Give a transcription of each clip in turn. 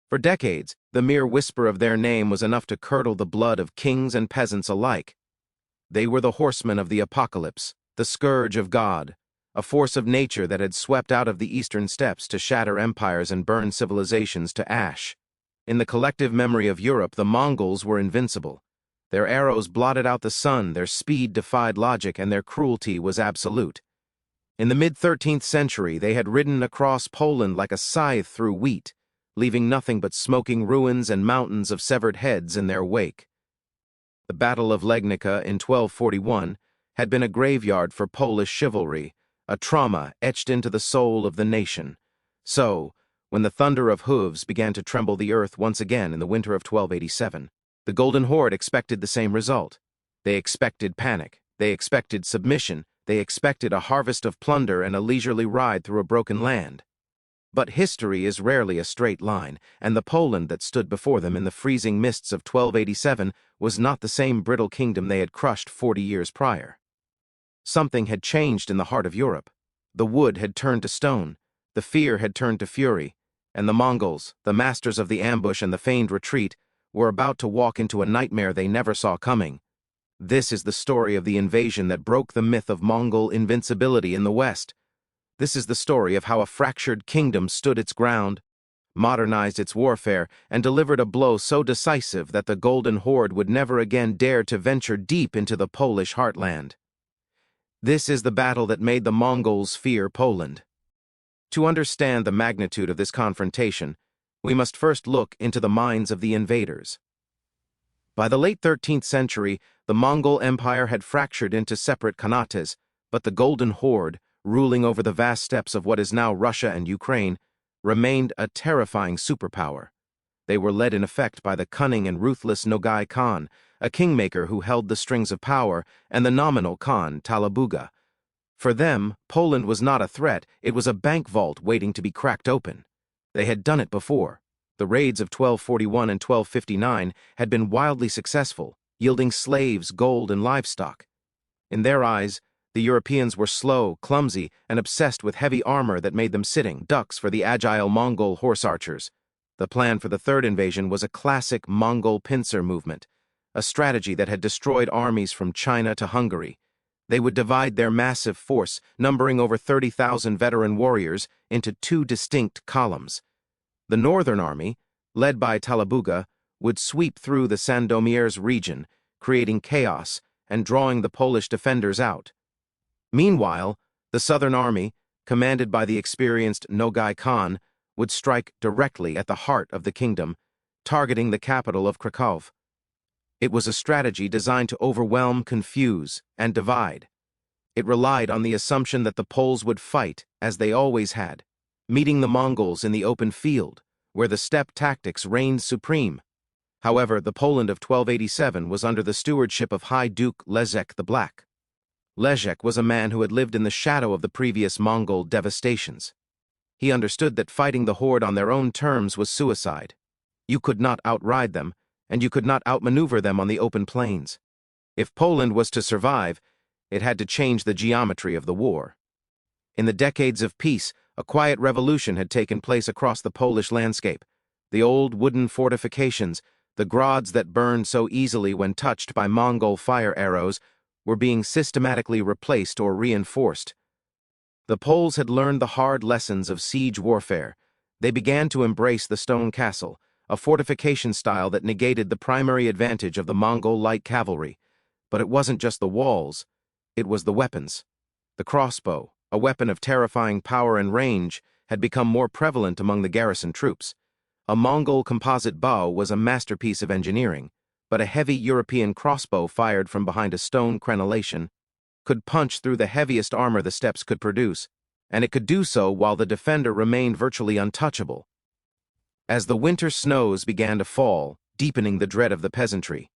For decades, the mere whisper of their name was enough to curdle the blood of kings and peasants alike. They were the horsemen of the apocalypse, the scourge of God, a force of nature that had swept out of the eastern steppes to shatter empires and burn civilizations to ash. In the collective memory of Europe, the Mongols were invincible. Their arrows blotted out the sun, their speed defied logic, and their cruelty was absolute. In the mid-13th century, they had ridden across Poland like a scythe through wheat, leaving nothing but smoking ruins and mountains of severed heads in their wake. The Battle of Legnica in 1241 had been a graveyard for Polish chivalry, a trauma etched into the soul of the nation. So, when the thunder of hooves began to tremble the earth once again in the winter of 1287, the Golden Horde expected the same result. They expected panic, they expected submission, they expected a harvest of plunder and a leisurely ride through a broken land. But history is rarely a straight line, and the Poland that stood before them in the freezing mists of 1287 was not the same brittle kingdom they had crushed 40 years prior. Something had changed in the heart of Europe. The wood had turned to stone, the fear had turned to fury, and the Mongols, the masters of the ambush and the feigned retreat, were about to walk into a nightmare they never saw coming. This is the story of the invasion that broke the myth of Mongol invincibility in the West. This is the story of how a fractured kingdom stood its ground, modernized its warfare, and delivered a blow so decisive that the Golden Horde would never again dare to venture deep into the Polish heartland. This is the battle that made the Mongols fear Poland. To understand the magnitude of this confrontation, we must first look into the minds of the invaders. By the late 13th century, the Mongol Empire had fractured into separate khanates, but the Golden Horde, ruling over the vast steppes of what is now Russia and Ukraine, remained a terrifying superpower. They were led in effect by the cunning and ruthless Nogai Khan, a kingmaker who held the strings of power, and the nominal Khan, Talabuga. For them, Poland was not a threat, it was a bank vault waiting to be cracked open. They had done it before. The raids of 1241 and 1259 had been wildly successful, yielding slaves, gold, and livestock. In their eyes, the Europeans were slow, clumsy, and obsessed with heavy armor that made them sitting ducks for the agile Mongol horse archers. The plan for the third invasion was a classic Mongol pincer movement, a strategy that had destroyed armies from China to Hungary. They would divide their massive force, numbering over 30,000 veteran warriors, into two distinct columns. The Northern Army, led by Talabuga, would sweep through the Sandomierz region, creating chaos and drawing the Polish defenders out. Meanwhile, the Southern Army, commanded by the experienced Nogai Khan, would strike directly at the heart of the kingdom, targeting the capital of Krakow. It was a strategy designed to overwhelm, confuse, and divide. It relied on the assumption that the Poles would fight, as they always had, meeting the Mongols in the open field, where the steppe tactics reigned supreme. However, the Poland of 1287 was under the stewardship of High Duke Leszek the Black. Leszek was a man who had lived in the shadow of the previous Mongol devastations. He understood that fighting the horde on their own terms was suicide. You could not outride them, and you could not outmaneuver them on the open plains. If Poland was to survive, it had to change the geometry of the war. In the decades of peace, a quiet revolution had taken place across the Polish landscape. The old wooden fortifications, the grods that burned so easily when touched by Mongol fire arrows, were being systematically replaced or reinforced. The Poles had learned the hard lessons of siege warfare. They began to embrace the stone castle, a fortification style that negated the primary advantage of the Mongol light cavalry. But it wasn't just the walls, it was the weapons. The crossbow, a weapon of terrifying power and range, had become more prevalent among the garrison troops. A Mongol composite bow was a masterpiece of engineering, but a heavy European crossbow fired from behind a stone crenellation could punch through the heaviest armor the steppes could produce, and it could do so while the defender remained virtually untouchable. As the winter snows began to fall, deepening the dread of the peasantry,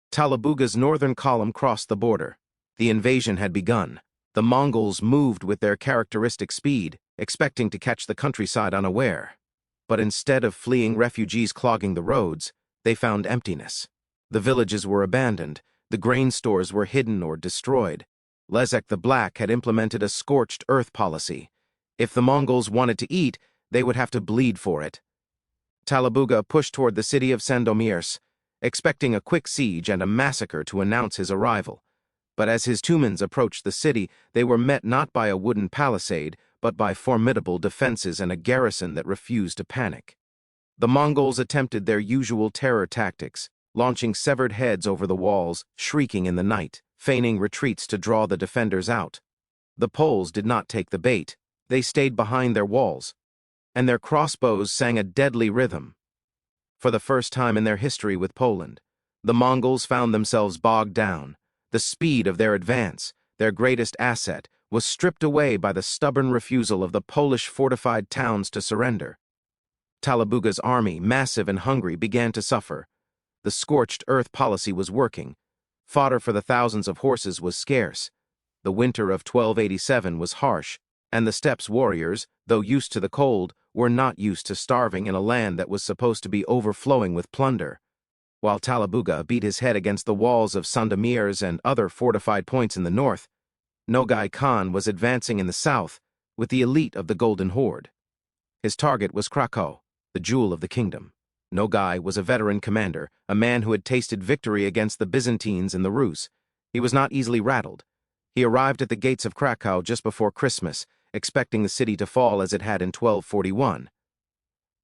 Talabuga's northern column crossed the border. The invasion had begun. The Mongols moved with their characteristic speed, expecting to catch the countryside unaware. But instead of fleeing refugees clogging the roads, they found emptiness. The villages were abandoned, the grain stores were hidden or destroyed. Leszek the Black had implemented a scorched earth policy. If the Mongols wanted to eat, they would have to bleed for it. Talabuga pushed toward the city of Sandomierz, expecting a quick siege and a massacre to announce his arrival. But as his Tumans approached the city, they were met not by a wooden palisade, but by formidable defenses and a garrison that refused to panic. The Mongols attempted their usual terror tactics, launching severed heads over the walls, shrieking in the night, feigning retreats to draw the defenders out. The Poles did not take the bait. They stayed behind their walls, and their crossbows sang a deadly rhythm. For the first time in their history with Poland, the Mongols found themselves bogged down. The speed of their advance, their greatest asset, was stripped away by the stubborn refusal of the Polish fortified towns to surrender. Talabuga's army, massive and hungry, began to suffer. The scorched earth policy was working. Fodder for the thousands of horses was scarce. The winter of 1287 was harsh, and the steppes warriors, though used to the cold, were not used to starving in a land that was supposed to be overflowing with plunder. While Talabuga beat his head against the walls of Sandomierz and other fortified points in the north, Nogai Khan was advancing in the south with the elite of the Golden Horde. His target was Krakow, the jewel of the kingdom. Nogai was a veteran commander, a man who had tasted victory against the Byzantines in the Rus. He was not easily rattled. He arrived at the gates of Krakow just before Christmas, expecting the city to fall as it had in 1241.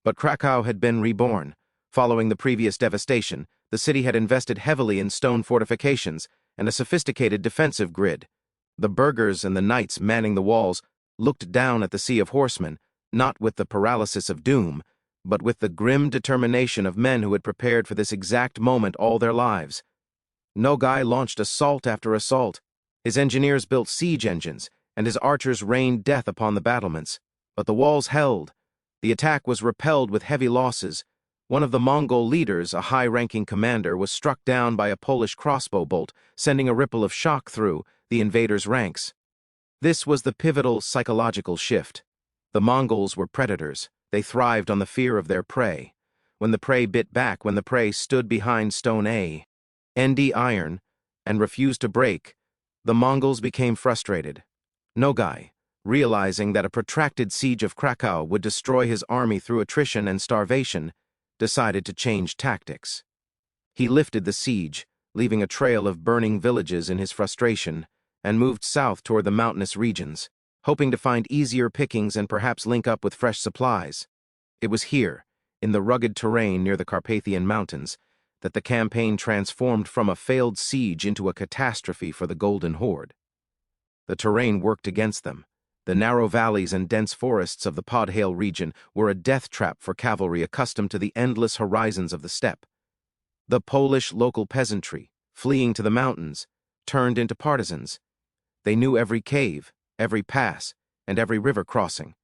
But Krakow had been reborn. Following the previous devastation, the city had invested heavily in stone fortifications and a sophisticated defensive grid. The burghers and the knights manning the walls looked down at the sea of horsemen, not with the paralysis of doom, but with the grim determination of men who had prepared for this exact moment all their lives. Nogai launched assault after assault. His engineers built siege engines, and his archers rained death upon the battlements. But the walls held. The attack was repelled with heavy losses. One of the Mongol leaders, a high-ranking commander, was struck down by a Polish crossbow bolt, sending a ripple of shock through the invaders' ranks. This was the pivotal psychological shift. The Mongols were predators. They thrived on the fear of their prey. When the prey bit back, when the prey stood behind stone ND iron, and refused to break, the Mongols became frustrated. Nogai, realizing that a protracted siege of Krakow would destroy his army through attrition and starvation, decided to change tactics. He lifted the siege, leaving a trail of burning villages in his frustration, and moved south toward the mountainous regions, hoping to find easier pickings and perhaps link up with fresh supplies. It was here, in the rugged terrain near the Carpathian Mountains, that the campaign transformed from a failed siege into a catastrophe for the Golden Horde. The terrain worked against them. The narrow valleys and dense forests of the Podhale region were a death trap for cavalry accustomed to the endless horizons of the steppe. The Polish local peasantry, fleeing to the mountains, turned into partisans. They knew every cave, every pass, and every river crossing.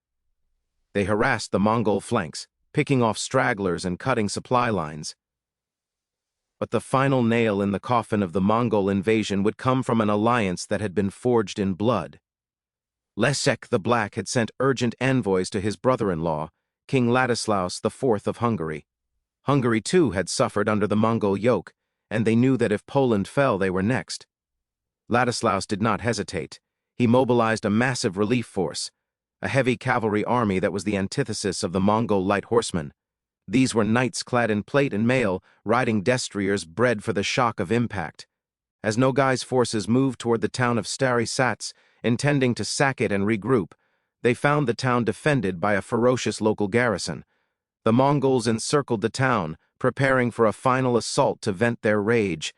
They harassed the Mongol flanks, picking off stragglers and cutting supply lines. But the final nail in the coffin of the Mongol invasion would come from an alliance that had been forged in blood. Leszek the Black had sent urgent envoys to his brother-in-law, King Ladislaus IV of Hungary. Hungary, too, had suffered under the Mongol yoke, and they knew that if Poland fell, they were next. Ladislaus did not hesitate. He mobilized a massive relief force, a heavy cavalry army that was the antithesis of the Mongol light horsemen. These were knights clad in plate and mail, riding destriers bred for the shock of impact. As Nogai's forces moved toward the town of Stary Sats, intending to sack it and regroup, they found the town defended by a ferocious local garrison. The Mongols encircled the town, preparing for a final assault to vent their rage.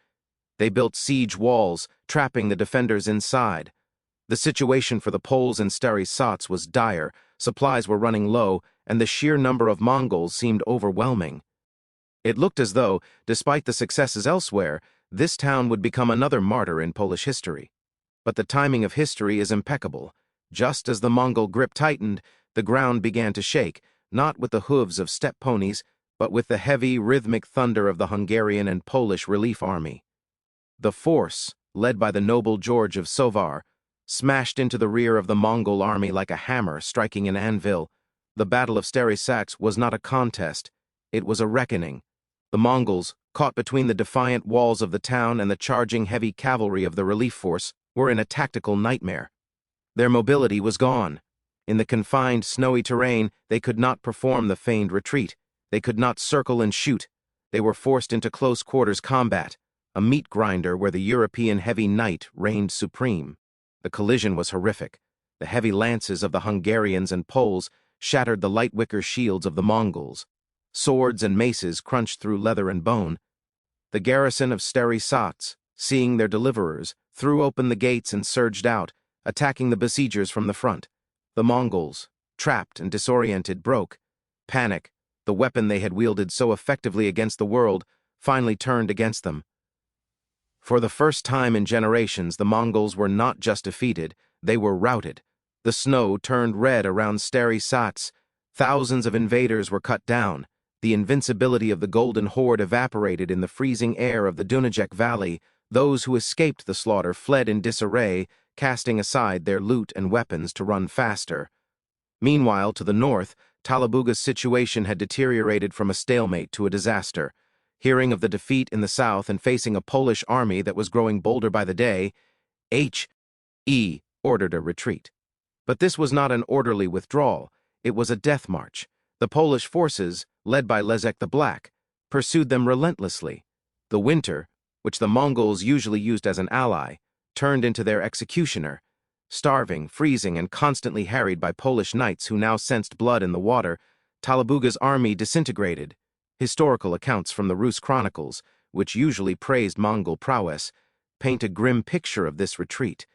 They built siege walls, trapping the defenders inside. The situation for the Poles in Stary Sats was dire. Supplies were running low, and the sheer number of Mongols seemed overwhelming. It looked as though, despite the successes elsewhere, this town would become another martyr in Polish history. But the timing of history is impeccable. Just as the Mongol grip tightened, the ground began to shake, not with the hooves of steppe ponies, but with the heavy, rhythmic thunder of the Hungarian and Polish relief army. The force, led by the noble George of Sovar, smashed into the rear of the Mongol army like a hammer striking an anvil. The Battle of Stary Sats was not a contest, it was a reckoning. The Mongols, caught between the defiant walls of the town and the charging heavy cavalry of the relief force, were in a tactical nightmare. Their mobility was gone. In the confined, snowy terrain, they could not perform the feigned retreat. They could not circle and shoot. They were forced into close-quarters combat, a meat grinder where the European heavy knight reigned supreme. The collision was horrific. The heavy lances of the Hungarians and Poles shattered the light wicker shields of the Mongols. Swords and maces crunched through leather and bone. The garrison of Stary-Sats, seeing their deliverers, threw open the gates and surged out, attacking the besiegers from the front. The Mongols, trapped and disoriented, broke. Panic, the weapon they had wielded so effectively against the world, finally turned against them. For the first time in generations, the Mongols were not just defeated, they were routed. The snow turned red around Stary-Sats. Thousands of invaders were cut down. The invincibility of the Golden Horde evaporated in the freezing air of the Dunajec Valley. Those who escaped the slaughter fled in disarray, casting aside their loot and weapons to run faster. Meanwhile, to the north, Talabuga's situation had deteriorated from a stalemate to a disaster. Hearing of the defeat in the south and facing a Polish army that was growing bolder by the day, H.E. ordered a retreat. But this was not an orderly withdrawal, it was a death march. The Polish forces, led by Leszek the Black, pursued them relentlessly. The winter, which the Mongols usually used as an ally, turned into their executioner. Starving, freezing, and constantly harried by Polish knights who now sensed blood in the water, Talabuga's army disintegrated. Historical accounts from the Rus chronicles, which usually praised Mongol prowess, paint a grim picture of this retreat.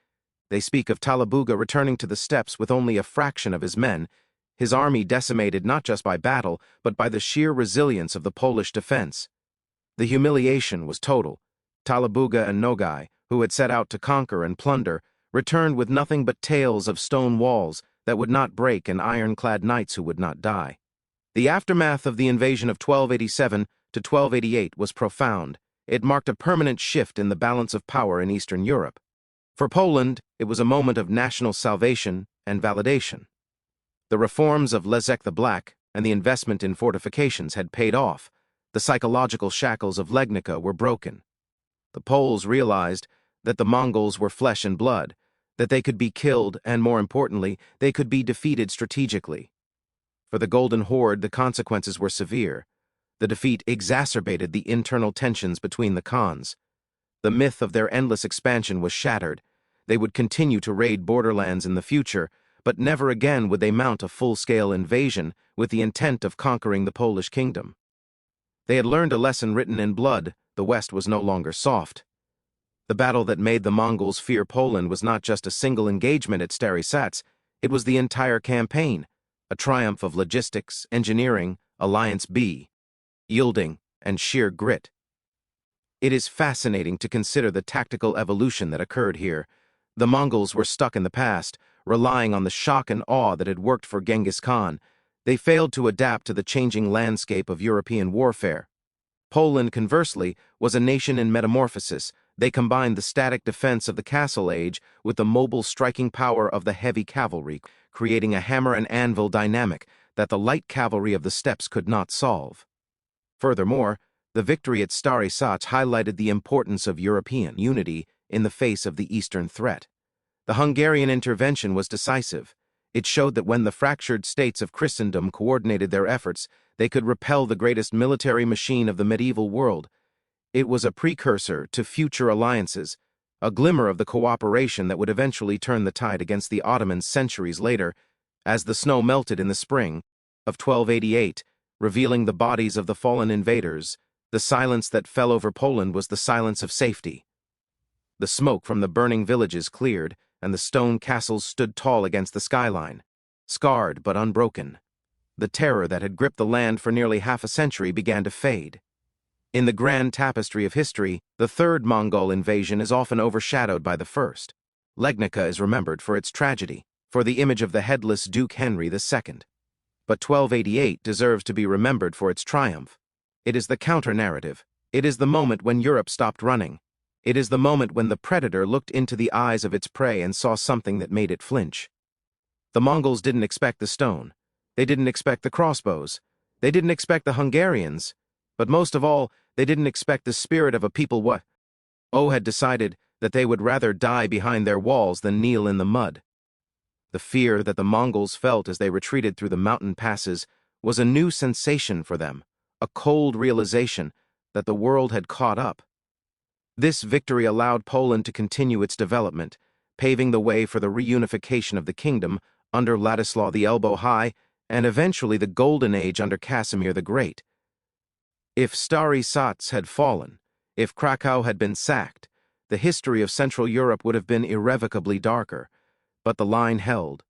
They speak of Talabuga returning to the steppes with only a fraction of his men, his army decimated not just by battle, but by the sheer resilience of the Polish defense. The humiliation was total. Talabuga and Nogai, who had set out to conquer and plunder, returned with nothing but tales of stone walls that would not break and ironclad knights who would not die. The aftermath of the invasion of 1287 to 1288 was profound. It marked a permanent shift in the balance of power in Eastern Europe. For Poland, it was a moment of national salvation and validation. The reforms of Leszek the Black and the investment in fortifications had paid off. The psychological shackles of Legnica were broken. The Poles realized that the Mongols were flesh and blood, that they could be killed, and more importantly, they could be defeated strategically. For the Golden Horde, the consequences were severe. The defeat exacerbated the internal tensions between the Khans. The myth of their endless expansion was shattered. They would continue to raid borderlands in the future, but never again would they mount a full-scale invasion with the intent of conquering the Polish kingdom. They had learned a lesson written in blood. The West was no longer soft. The battle that made the Mongols fear Poland was not just a single engagement at Stary-Sats, it was the entire campaign, a triumph of logistics, engineering, Alliance B, yielding, and sheer grit. It is fascinating to consider the tactical evolution that occurred here. The Mongols were stuck in the past, relying on the shock and awe that had worked for Genghis Khan. They failed to adapt to the changing landscape of European warfare. Poland, conversely, was a nation in metamorphosis. They combined the static defense of the castle age with the mobile striking power of the heavy cavalry, creating a hammer and anvil dynamic that the light cavalry of the steppes could not solve. Furthermore, the victory at Stary-Sats highlighted the importance of European unity in the face of the Eastern threat. The Hungarian intervention was decisive. It showed that when the fractured states of Christendom coordinated their efforts, they could repel the greatest military machine of the medieval world. It was a precursor to future alliances, a glimmer of the cooperation that would eventually turn the tide against the Ottomans centuries later, as the snow melted in the spring of 1288, revealing the bodies of the fallen invaders. The silence that fell over Poland was the silence of safety. The smoke from the burning villages cleared, and the stone castles stood tall against the skyline, scarred but unbroken. The terror that had gripped the land for nearly half a century began to fade. In the grand tapestry of history, the third Mongol invasion is often overshadowed by the first. Legnica is remembered for its tragedy, for the image of the headless Duke Henry II. But 1288 deserves to be remembered for its triumph. It is the counter-narrative. It is the moment when Europe stopped running. It is the moment when the predator looked into the eyes of its prey and saw something that made it flinch. The Mongols didn't expect the stone. They didn't expect the crossbows. They didn't expect the Hungarians. But most of all, they didn't expect the spirit of a people had decided that they would rather die behind their walls than kneel in the mud. The fear that the Mongols felt as they retreated through the mountain passes was a new sensation for them, a cold realization that the world had caught up. This victory allowed Poland to continue its development, paving the way for the reunification of the kingdom under Ladislaw the Elbow High and eventually the Golden Age under Casimir the Great. If Stary Sats had fallen, if Krakow had been sacked, the history of Central Europe would have been irrevocably darker, but the line held.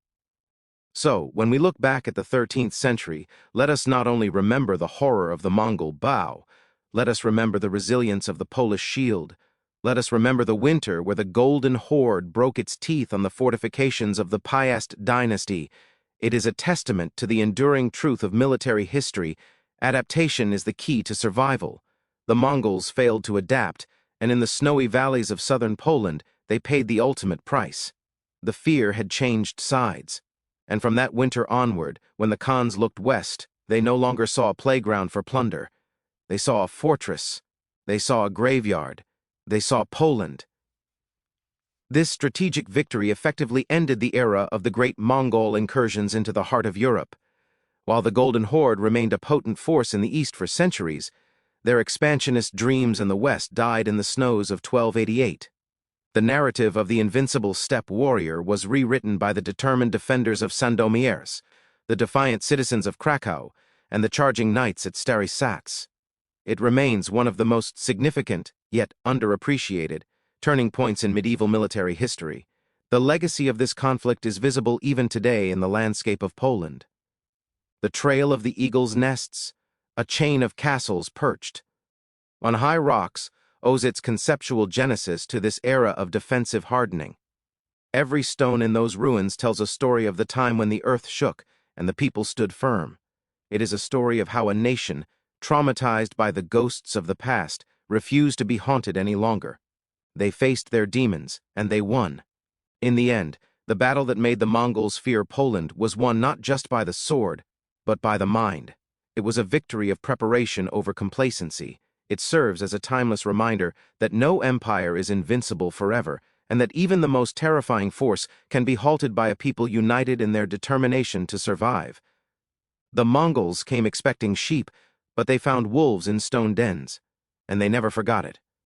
So, when we look back at the 13th century, let us not only remember the horror of the Mongol bow, let us remember the resilience of the Polish shield. Let us remember the winter where the Golden Horde broke its teeth on the fortifications of the Piast dynasty. It is a testament to the enduring truth of military history. Adaptation is the key to survival. The Mongols failed to adapt, and in the snowy valleys of southern Poland, they paid the ultimate price. The fear had changed sides. And from that winter onward, when the Khans looked west, they no longer saw a playground for plunder. They saw a fortress. They saw a graveyard. They saw Poland. This strategic victory effectively ended the era of the great Mongol incursions into the heart of Europe. While the Golden Horde remained a potent force in the east for centuries, their expansionist dreams in the west died in the snows of 1288. The narrative of the invincible steppe warrior was rewritten by the determined defenders of Sandomierz, the defiant citizens of Krakow, and the charging knights at Stary Sats. It remains one of the most significant, yet underappreciated, turning points in medieval military history. The legacy of this conflict is visible even today in the landscape of Poland. The Trail of the Eagle's Nests, a chain of castles perched on high rocks, owes its conceptual genesis to this era of defensive hardening. Every stone in those ruins tells a story of the time when the earth shook and the people stood firm. It is a story of how a nation, traumatized by the ghosts of the past, refused to be haunted any longer. They faced their demons, and they won. In the end, the battle that made the Mongols fear Poland was won not just by the sword, but by the mind. It was a victory of preparation over complacency. It serves as a timeless reminder that no empire is invincible forever, and that even the most terrifying force can be halted by a people united in their determination to survive. The Mongols came expecting sheep, but they found wolves in stone dens, and they never forgot it.